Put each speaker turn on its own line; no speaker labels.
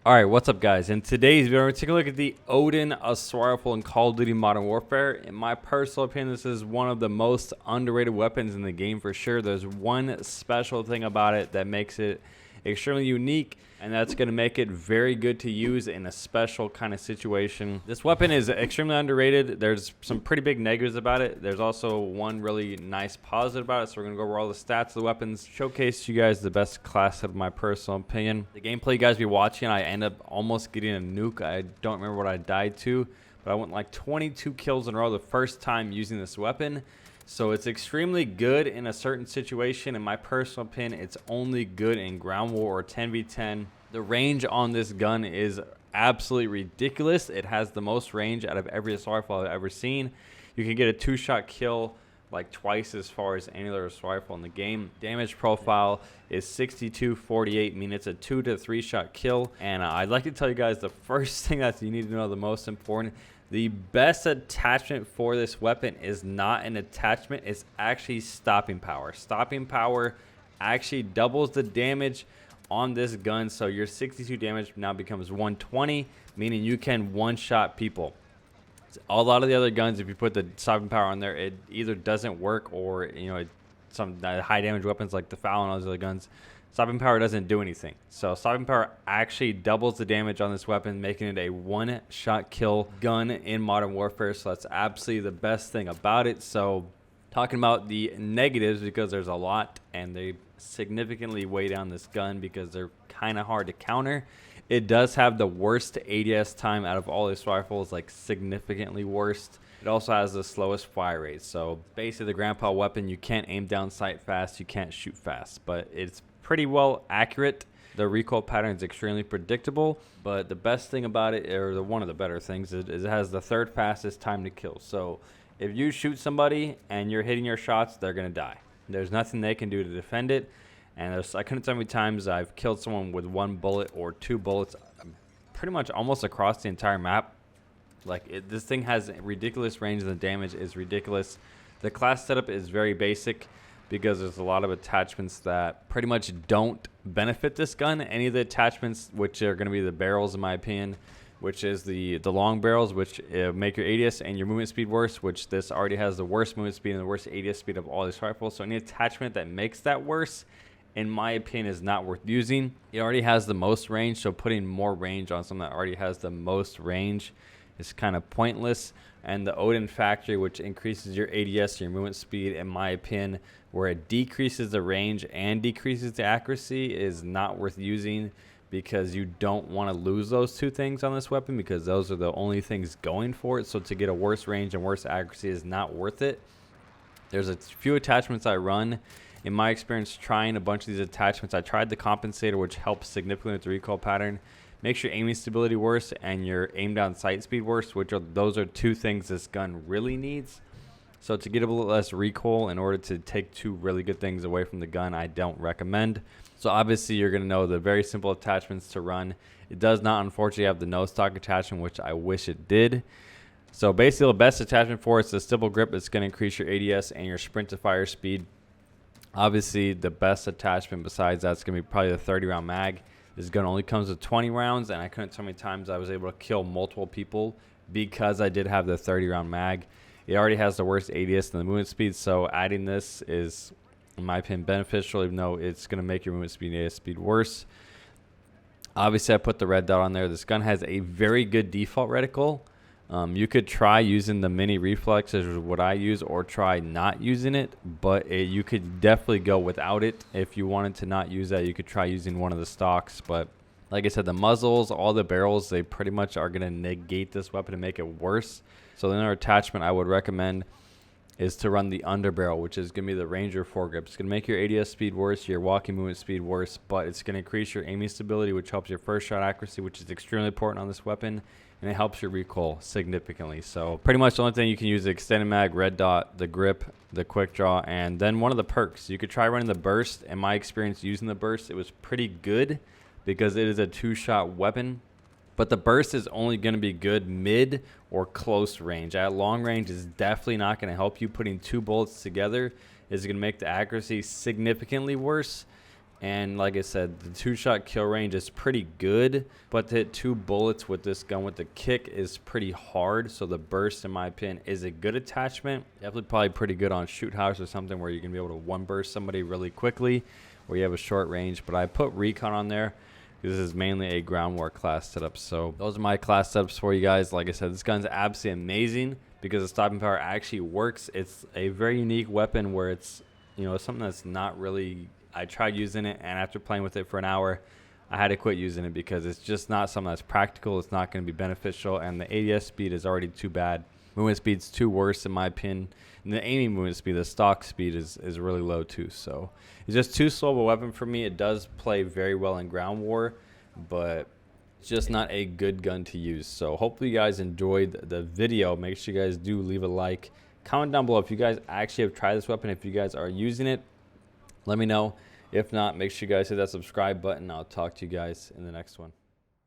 Alright, what's up guys? In today's video, we're going to take a look at the ODEN assault rifle in Call of Duty Modern Warfare. In my personal opinion, this is one of the most underrated weapons in the game for sure. There's one special thing about it that makes it extremely unique, and that's going to make it very good to use in a special kind of situation. This weapon is extremely underrated. There's some pretty big negatives about it. There's also one really nice positive about it, so we're going to go over all the stats of the weapons, showcase to you guys the best class of my personal opinion. The gameplay you guys be watching, I end up almost getting a nuke. I don't remember what I died to, but I went like 22 kills in a row the first time using this weapon. So it's extremely good in a certain situation. In my personal opinion, it's only good in ground war or 10v10. The range on this gun is absolutely ridiculous. It has the most range out of every assault rifle I've ever seen. You can get a two-shot kill like twice as far as any other assault rifle in the game. Damage profile is 62-48, meaning it's a 2 to 3 shot kill. And I'd like to tell you guys the first thing that you need to know, the most important. The best attachment for this weapon is not an attachment, it's actually stopping power. Stopping power actually doubles the damage on this gun, so your 62 damage now becomes 120, meaning you can one-shot people. A lot of the other guns, if you put the stopping power on there, it either doesn't work or, you know, some high damage weapons like the FAL and all those other guns, stopping power doesn't do anything. So stopping power actually doubles the damage on this weapon, making it a one-shot kill gun in Modern Warfare. So that's absolutely the best thing about it. So talking about the negatives, because there's a lot and they significantly weigh down this gun because they're kind of hard to counter. It does have the worst ADS time out of all these rifles, like significantly worst. It also has the slowest fire rate. So basically the grandpa weapon, you can't aim down sight fast, you can't shoot fast, but it's pretty well accurate. The recoil pattern is extremely predictable, but the best thing about it, or one of the better things, is it has the third fastest time to kill. So if you shoot somebody and you're hitting your shots, they're gonna die. There's nothing they can do to defend it. And I couldn't tell how many times I've killed someone with one bullet or two bullets, pretty much almost across the entire map. Like this thing has ridiculous range, and the damage is ridiculous. The class setup is very basic, because there's a lot of attachments that pretty much don't benefit this gun. Any of the attachments, which are going to be the barrels in my opinion, which is the long barrels, which make your ADS and your movement speed worse, which this already has the worst movement speed and the worst ADS speed of all these rifles. So any attachment that makes that worse, in my opinion, is not worth using. It already has the most range, so putting more range on something that already has the most range is kind of pointless. And the ODEN factory, which increases your ADS, your movement speed, in my opinion, where it decreases the range and decreases the accuracy, is not worth using, because you don't want to lose those two things on this weapon, because those are the only things going for it. So to get a worse range and worse accuracy is not worth it. There's a few attachments I run. In my experience trying a bunch of these attachments, I tried the compensator, which helps significantly with the recoil pattern, makes your aiming stability worse and your aim down sight speed worse, those are two things this gun really needs. So to get a little less recoil in order to take two really good things away from the gun, I don't recommend. So obviously you're going to know the very simple attachments to run. It does not unfortunately have the no stock attachment, which I wish it did. So basically the best attachment for it is the stipple grip. It's going to increase your ADS and your sprint to fire speed. Obviously the best attachment besides that's going to be probably the 30 round mag. This gun only comes with 20 rounds, and I couldn't tell how many times I was able to kill multiple people because I did have the 30 round mag. It already has the worst ADS and the movement speed, so adding this is, in my opinion, beneficial, even though it's going to make your movement speed and ADS speed worse. Obviously I put the red dot on there. This gun has a very good default reticle. You could try using the mini reflex, which is what I use, or try not using it, but you could definitely go without it. If you wanted to not use that, you could try using one of the stocks. But like I said, the muzzles, all the barrels, they pretty much are going to negate this weapon and make it worse. So another attachment I would recommend is to run the underbarrel, which is going to be the Ranger foregrip. It's going to make your ADS speed worse, your walking movement speed worse, but it's going to increase your aiming stability, which helps your first shot accuracy, which is extremely important on this weapon, and it helps your recoil significantly. So pretty much the only thing you can use is the extended mag, red dot, the grip, the quick draw, and then one of the perks. You could try running the burst. In my experience using the burst, it was pretty good because it is a two-shot weapon. But the burst is only going to be good mid or close range. At long range is definitely not going to help you. Putting two bullets together is going to make the accuracy significantly worse. And like I said, the 2-shot kill range is pretty good, but to hit 2 bullets with this gun with the kick is pretty hard. So the burst, in my opinion, is a good attachment. Definitely probably pretty good on shoot house or something where you can be able to one burst somebody really quickly, where you have a short range. But I put recon on there. This is mainly a ground war class setup. So those are my class setups for you guys. Like I said, this gun's absolutely amazing because the stopping power actually works. It's a very unique weapon where it's, you know, something that's not really, I tried using it, and after playing with it for an hour, I had to quit using it because it's just not something that's practical. It's not going to be beneficial, and the ADS speed is already too bad. Movement speed's too worse in my opinion. And the aiming movement speed, the stock speed is really low too. So it's just too slow of a weapon for me. It does play very well in ground war, but it's just not a good gun to use. So hopefully you guys enjoyed the video. Make sure you guys do leave a like. Comment down below if you guys actually have tried this weapon, if you guys are using it. Let me know. If not, make sure you guys hit that subscribe button. I'll talk to you guys in the next one.